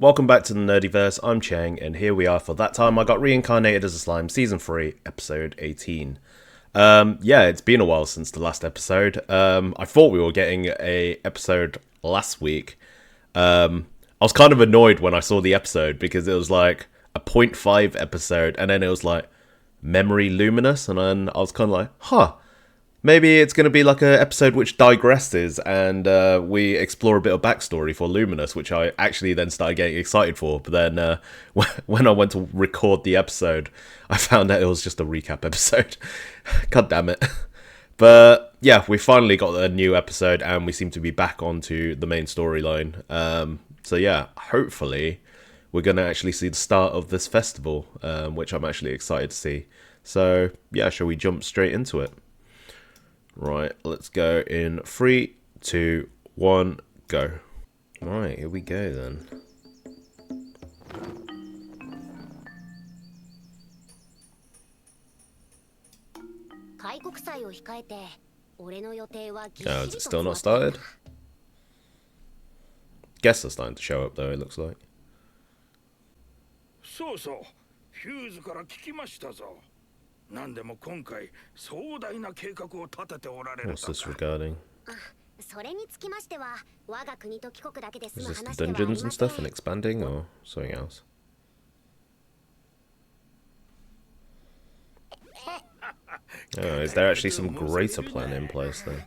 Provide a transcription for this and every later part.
Welcome back to the Nerdyverse, I'm Chang, and here we are for That Time I Got Reincarnated as a Slime, Season 3, Episode 18. Yeah, it's been a while since the last episode. I thought we were getting a episode last week. I was kind of annoyed when I saw the episode, because it was like a .5 episode, and then it was like, Memory Luminous, and then I was kind of like, huh. Maybe it's going to be like an episode which digresses and we explore a bit of backstory for Luminous, which I actually then started getting excited for. But then when I went to record the episode, I found that it was just a recap episode. God damn it. But yeah, we finally got a new episode and we seem to be back onto the main storyline. So yeah, hopefully we're going to actually see the start of this festival, which I'm actually excited to see. So yeah, shall we jump straight into it? Right, let's go in 3, 2, 1, go. Right, here we go then. Oh, is it still not started? Guests are starting to show up though, it looks like. What's this regarding? Is this the dungeons and stuff and expanding, or something else? Oh, is there actually some greater plan in place then?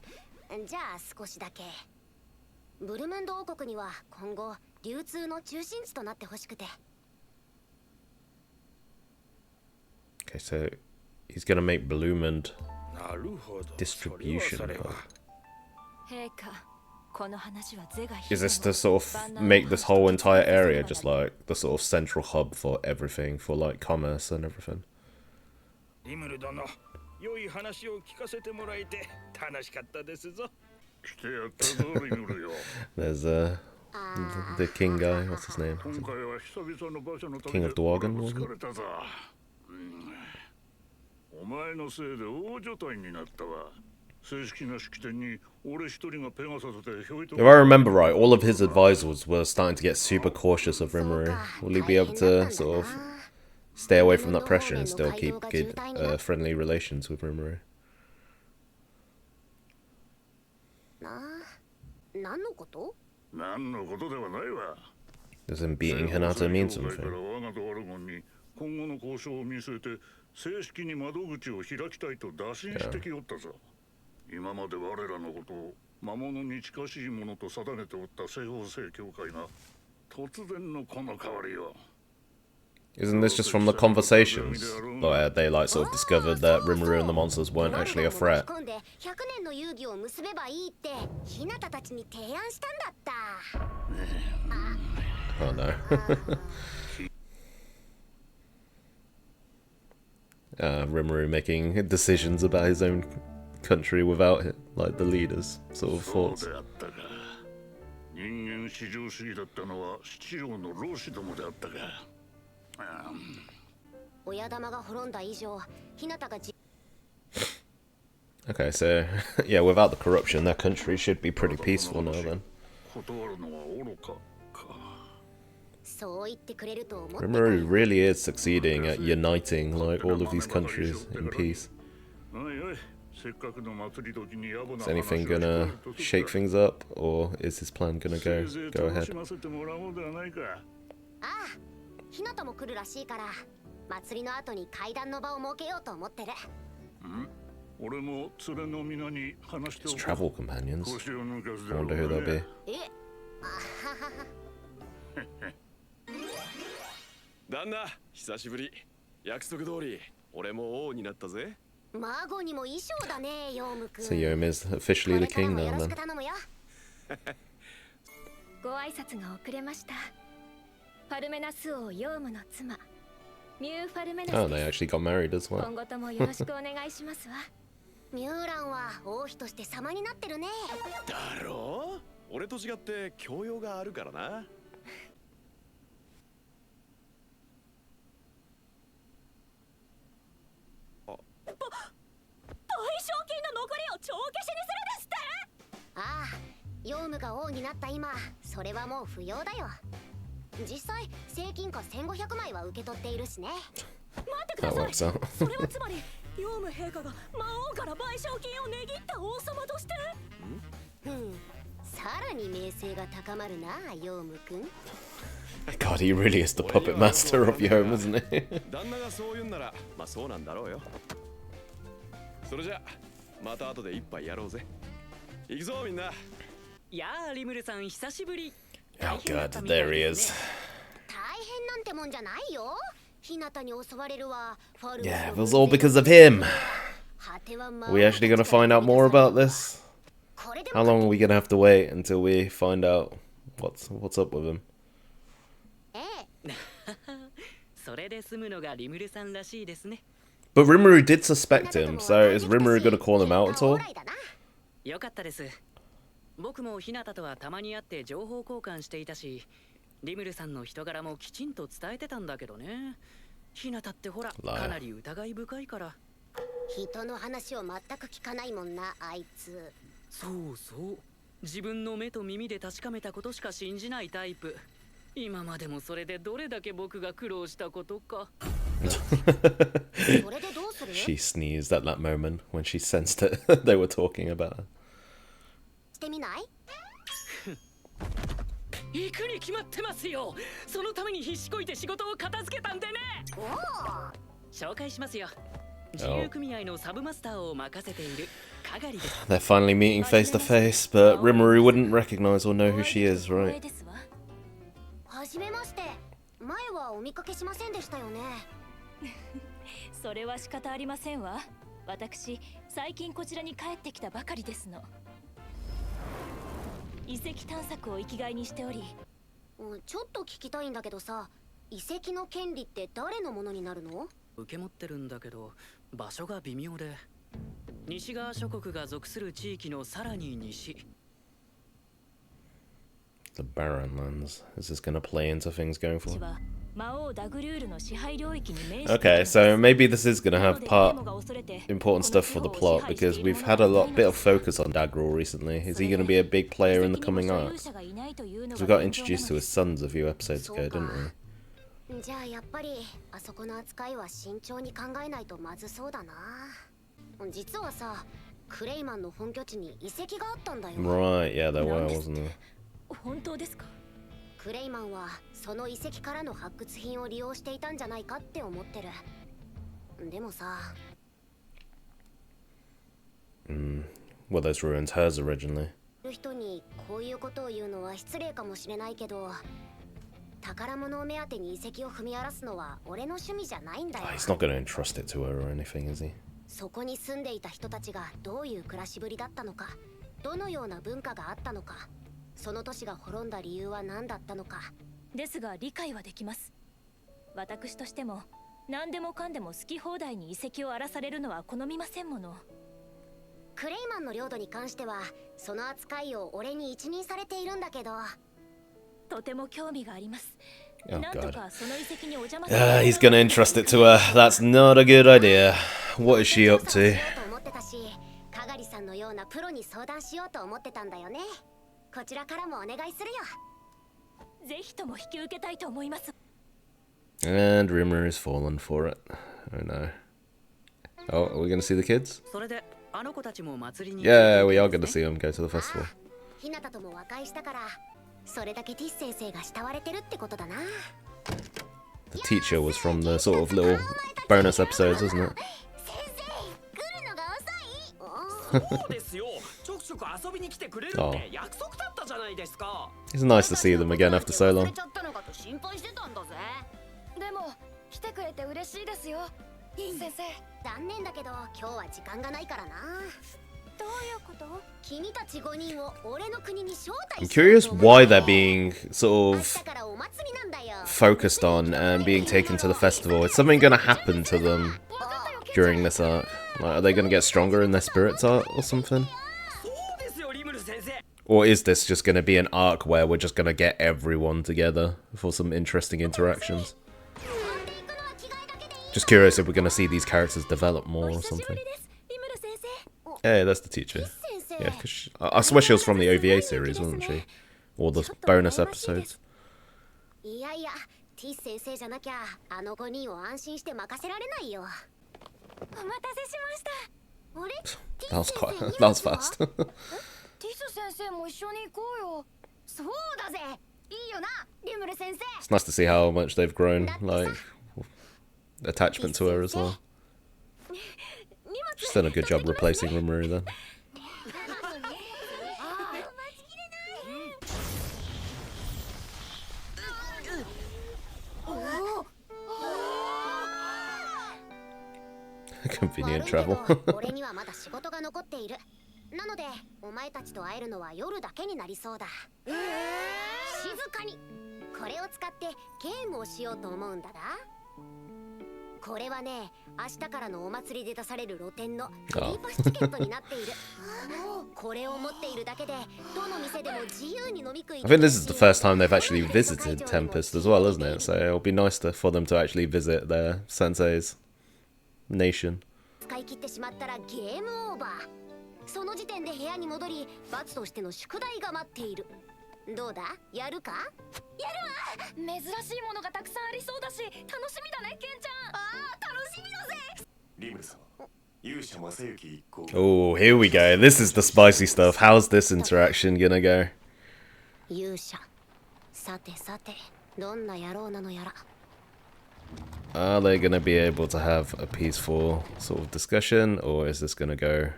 Okay, so he's gonna make Bloomand distribution hub. Is this to sort of make this whole entire area just like the sort of central hub for everything, for like commerce and everything? There's the king guy, what's his name? King of Dwargon, wasn't it? If I remember right, all of his advisors were starting to get super cautious of Rimuru. Will he be able to sort of stay away from that pressure and still keep good, friendly relations with Rimuru? Does him beating Hinata mean something? Isn't this just from the conversations where they like sort of discovered that Rimuru and the monsters weren't actually a threat? Oh no. Rimuru making decisions about his own country without it, like the leaders' sort of thoughts. Okay, so yeah, without the corruption, their country should be pretty peaceful now then. Rimuru really is succeeding at uniting like all of these countries in peace. Is anything gonna shake things up, or is his plan gonna go ahead? His travel companions. I wonder who they'll be. So Yom is officially the king now then. Oh, they actually got married as well. 実際正金貨1500枚は受け取っているしね。待ってくだ That さい。 works out. それはつまりヨウム陛下が魔王から賠償金を値切った王様として。さらに名声が高まるな、ヨウムくん。 God, he really is the puppet master of Yom, isn't he? 旦那がそう言うんなら、まあそうなんだろうよ。それじゃまた後で一杯やろうぜ。行くぞみんな。やあリムルさん久しぶり。 Oh God, there he is. 大変なんてもんじゃないよ。日向に襲われるわ。 Yeah, it was all because of him. 果ては Are we actually gonna find out more about this? How long are we gonna have to wait until we find out what's up with him? それで済むのがリムルさんらしいですね。 But Rimuru did suspect him, so is Rimuru gonna call him out at all? よかったです。僕も日向とはたまに会って情報交換していたし、リムルさんの人柄もきちんと伝えてたんだけどね。日向ってほら、かなり疑い深いから。人の話を全く聞かないもんな、あいつ。そうそう。自分の目と耳で確かめたことしか信じないタイプ。今までもそれでどれだけ僕が苦労したことか。She sneezed at that moment when she sensed that they were talking about her. してみない？行くに決まってますよ。そのために必死こいて仕事を片付けたんでね。紹介しますよ。自由組合のサブマスターを任せている係です。They're finally meeting face to face, but Rimuru wouldn't recognize or know who she is, right? はじめまして。前はお見かけしませんでしたよね。それは仕方ありませんわ。私、最近こちらに帰ってきたばかりですの。遺跡探索を生きがいにしており。ちょっと聞きたいんだけどさ、遺跡の権利って誰のものになるの？受け持ってるんだけど、場所が微妙で。西側諸国が属する地域のさらに西。The Barren Lands. Is this going to play into things going forward? Okay, so maybe this is going to have important stuff for the plot, because we've had a bit of focus on Daggerel recently. Is he going to be a big player in the coming arcs? Because we got introduced to his sons a few episodes ago, didn't we? じゃあやっぱりあそこの扱いは慎重に考えないとまずそうだな。実はさ、クレイマンの本拠地に遺跡があったんだよ。Right, yeah, there were, wasn't there? 本当ですか？クレイマンはその遺跡からの発掘品を利用していたんじゃないかって思ってる。でもさ。Were those ruins hers originally? 人にこういうことを言うのは失礼かもしれないけど、宝物を目当てに遺跡を踏み荒らすのは俺の趣味じゃないんだよ。He's not going to entrust it to her or anything, is he? そこに住んでいた人たちがどういう暮らしぶりだったのか、どのような文化があったのか、その都市が滅んだ理由は何だったのか。ですが理解はできます。私としても何でもかんでも好き放題に遺跡を荒らされるのは好みませんもの。クレイマンの領土に関してはその扱いを俺に一任されているんだけど。とても興味があります。 Oh, なんと God. かその遺跡にお邪魔 He's going to entrust it to her. That's not a good idea. What is she up to? かがりさんのようなプロに相談しようと思ってたんだよね。こちらからもお願いするよ。ぜひとも引き受けたいと思います。 And Rimmer is fallen for it. Oh no. Oh, are we going to see the kids? それであの子たちも祭りに。Yeah, we are going to see them go to the festival. ひなたとも和解したから、それだけティス先生が慕われてるってことだな。 The teacher was from the sort of little bonus episodes, wasn't it? そうですよ。ちょくちょく遊びに来てくれるって約束だったじゃないですか。 It's nice to see them again after so long. 心配してたんだぜ。でも来てくれて嬉しいですよ。先生。残念だけど今日は時間がないからな。どういうこと？君たち5人を俺の国に招待 I'm curious why they're being sort of focused on and being taken to the festival. Is something going to happen to them during this arc? Like, are they going to get stronger in their spirits art or something? Or is this just going to be an arc where we're just going to get everyone together for some interesting interactions? Just curious if we're going to see these characters develop more or something. Hey, that's the teacher. Yeah, cause I swear she was from the OVA series, wasn't she? Or the bonus episodes. いやいや、ティス先生じゃなきゃあの5人を安心して任せられないよ。お待たせしました。あれ、テ That ィ was ス quite. 先生 That was fast. ティス先生も一緒に行こうよ。そうだぜ。いいよな、リムル先生。 It's nice to see how much they've grown, like attachment to her as well. She's done a good job replacing Rimuru then. 待ちきれない。 Convenient travel. 俺にはまだ仕事が残っている。なのでお前たちと会えるのは夜だけになりそうだ。静かに。これを使ってゲームをしようと思うんだな。これはね、明日からのお祭りで出される露店のフリーパスチケットになっている。これを持っているだけでどの店でも自由に飲み食い。 I think this is the first time they've actually visited Tempest as well, isn't it? So it'll be nice for them to actually visit their sensei's nation. 使い切ってしまったらゲームオーバー。その時点で部屋に戻り、罰としての宿題が待っている。どうだ、やるか？やるわ。珍しいものがたくさんありそうだし、楽しみだね、ケンちゃん。ああ、楽しみだぜ。リムル様、勇者正幸一行。 Oh, here we go. This is the spicy stuff. How's this interaction gonna go? 勇者。さてさて、どんな野郎なのやら。 Are they gonna be able to have a peaceful sort of discussion, or is this gonna go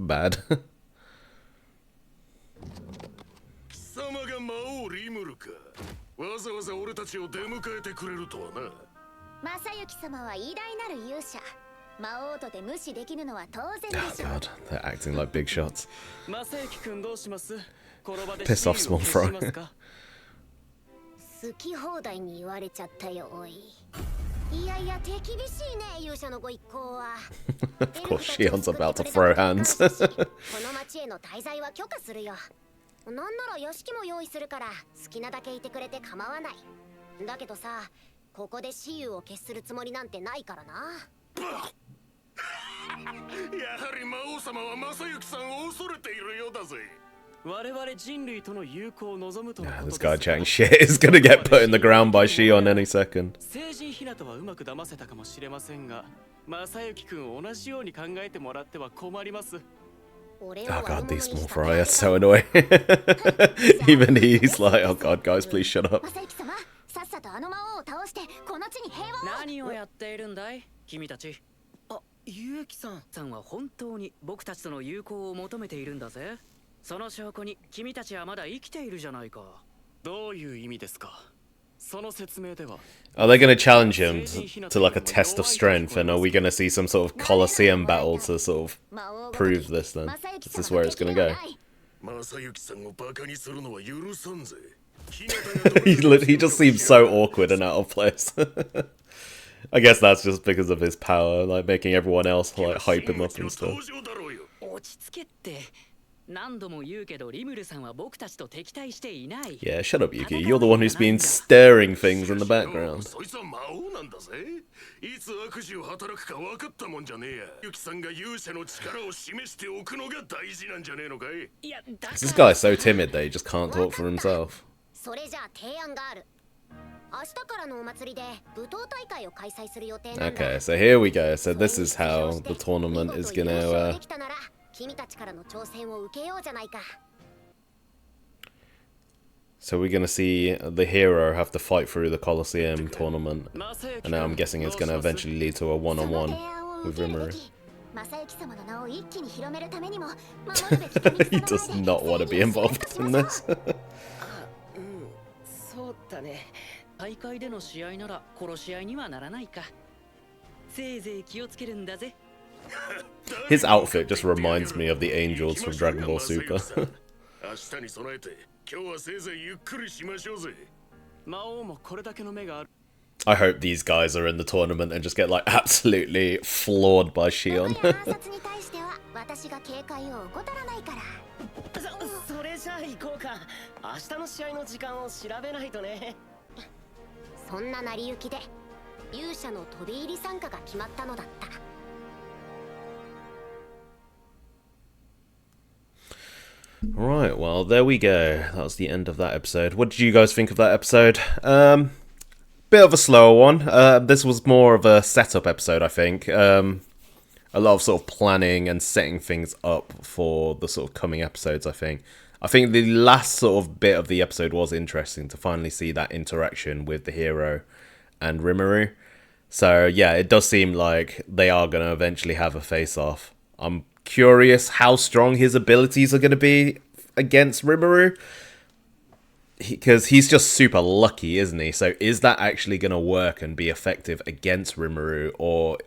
bad? 貴様が魔王リムルか。わざわざ俺たちを出迎えてくれるとはな。正幸様は偉大なる勇者。魔王とて無視できるのは当然で Oh しょう。 god, they're acting like big shots. 正幸くんどうします？この場で Piss off シールを small 消しますか？好き放題に言われちゃったよ、おい。いやいや、手厳しいね、勇者のご一行は。 Of course, Shion's about to throw hands. この町への滞在は許可するよ。なんなら屋敷も用意するから好きなだけいてくれて構わない。だけどさ、ここで私有を決するつもりなんてないからな。やはり魔王様は正幸さんを恐れているようだぜ。我々人類との友好を望むとの Yeah, こと this で guy すが chatting shit is gonna get put in the ground by Shion any second. 聖人ひなたはうまく騙せたかもしれませんが、正幸くん同じように考えてもらっては困ります。 Oh god, these small fry are so annoying. Even he's like, oh god, guys, please shut up. 正幸様、さっさとあの魔王を倒してこの地に平和を。何をやっているんだい君たち。あ、ゆうきさんは本当に僕たちとの友好を求めているんだぜ。その証拠に君たちはまだ生きているじゃないか。どういう意味ですか？その説明では。 Are they gonna challenge him to like a test of strength, and are we gonna see some sort of Colosseum battle to sort of prove this then? Is this where it's gonna go? 正幸さんをバカにするのは許さんぜ。 He just seems so awkward and out of place. I guess that's just because of his power, like making everyone else like hype him up and stuff. 落ち着けって。何度も言うけどリムルさんは僕たちと敵対していない。 Yeah, shut up, Yuki. You're the one who's been stirring things in the background. そいつは魔王なんだぜ。いつ悪事を働くか分かったもんじゃねえや。ユキさんが勇者の力を示しておくのが大事なんじゃねえのかい。いや、だから This guy's so timid that he just can't talk for himself. それじゃあ提案がある。明日からのお祭りで舞踏大会を開催する予定なんだ。 Okay, so here we go. So this is how the tournament is gonna. 君たちからの挑戦を受けようじゃないか。 So we're gonna see the hero have to fight through the Colosseum tournament, and now I'm guessing it's gonna eventually lead to a one-on-one with Rimuru. 正幸様の名を一気に広めるためにも守るべき国 He does not want to be involved in this. そうだね。大会での試合なら殺し合いにはならないか。せいぜい気をつけるんだぜ。 His outfit just reminds me of the angels from Dragon Ball Super. 明日に備えて今日はせいぜいゆっくりしましょうぜ。魔王もこれだけの目がある。 I hope these guys are in the tournament and just get like absolutely floored by Shion. 暗殺に対しては私が警戒を怠らないから。それじゃあ行こうか。明日の試合の時間を調べないとね。そんな成り行きで勇者の飛び入り参加が決まったのだった。Right, well, there we go. That was the end of that episode. What did you guys think of that episode? Bit of a slower one. This was more of a setup episode, I think. A lot of sort of planning and setting things up for the sort of coming episodes, I think. I think the last sort of bit of the episode was interesting to finally see that interaction with the hero and Rimuru. So, yeah, it does seem like they are going to eventually have a face-off. I'm curious how strong his abilities are going to be against Rimuru. Because he's just super lucky, isn't he? So is that actually going to work and be effective against Rimuru? Or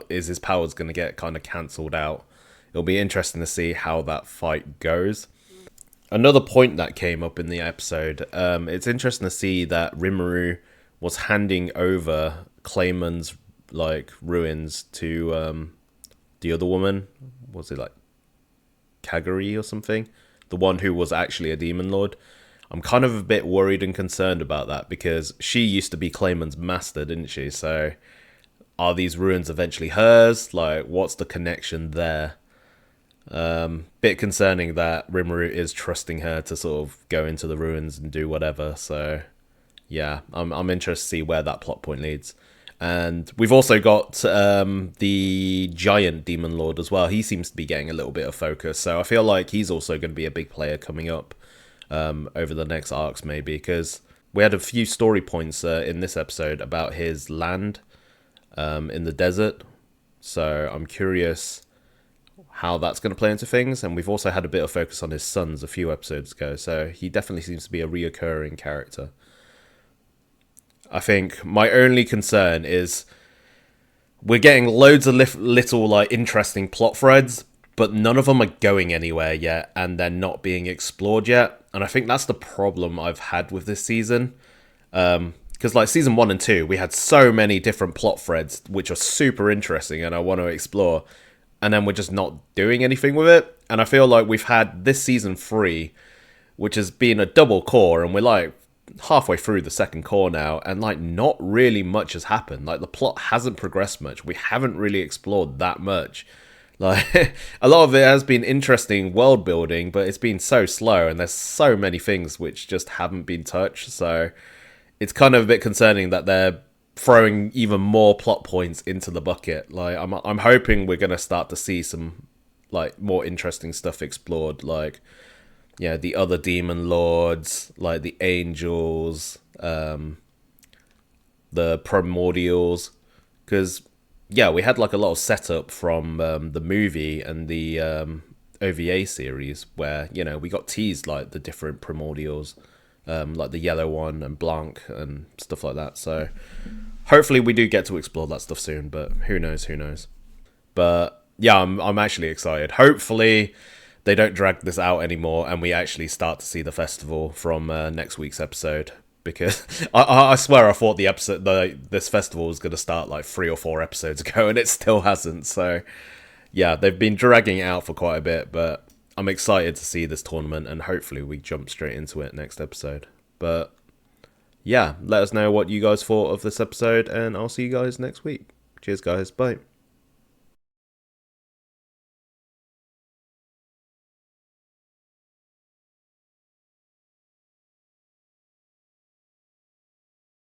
is his powers going to get kind of cancelled out? It'll be interesting to see how that fight goes. Another point that came up in the episode, it's interesting to see that Rimuru was handing over Clayman's ruins to the other woman. Was it like Kagari or something? The one who was actually a demon lord. I'm kind of a bit worried and concerned about that because she used to be Clayman's master, didn't she? So are these ruins eventually hers? Like, what's the connection there? Bit concerning that Rimuru is trusting her to sort of go into the ruins and do whatever. So yeah, I'm interested to see where that plot point leads. And we've also got the giant demon lord as well. He seems to be getting a little bit of focus. So I feel like he's also going to be a big player coming up over the next arcs, maybe. Because we had a few story points in this episode about his land in the desert. So I'm curious how that's going to play into things. And we've also had a bit of focus on his sons a few episodes ago. So he definitely seems to be a reoccurring character. I think my only concern is we're getting loads of little like interesting plot threads, but none of them are going anywhere yet, and they're not being explored yet. And I think that's the problem I've had with this season. Because like season 1 and 2, we had so many different plot threads, which are super interesting and I want to explore. And then we're just not doing anything with it. And I feel like we've had this season 3, which has been a double core, and we're like halfway through the second core now, and like not really much has happened. Like the plot hasn't progressed much. We haven't really explored that much. Like a lot of it has been interesting world building, but it's been so slow, and there's so many things which just haven't been touched. So it's kind of a bit concerning that they're throwing even more plot points into the bucket. Like I'm hoping we're gonna start to see some like more interesting stuff explored, like yeah, the other demon lords, like the angels, the primordials, because yeah, we had like a lot of setup from the movie and the OVA series where, you know, we got teased like the different primordials, like the yellow one and Blanc and stuff like that. So hopefully we do get to explore that stuff soon, but who knows? But yeah, I'm actually excited. Hopefully they don't drag this out anymore and we actually start to see the festival from next week's episode. Because I swear I thought this festival was going to start like 3 or 4 episodes ago, and it still hasn't. So yeah, they've been dragging it out for quite a bit, but I'm excited to see this tournament, and hopefully we jump straight into it next episode. But yeah, let us know what you guys thought of this episode, and I'll see you guys next week. Cheers guys, bye.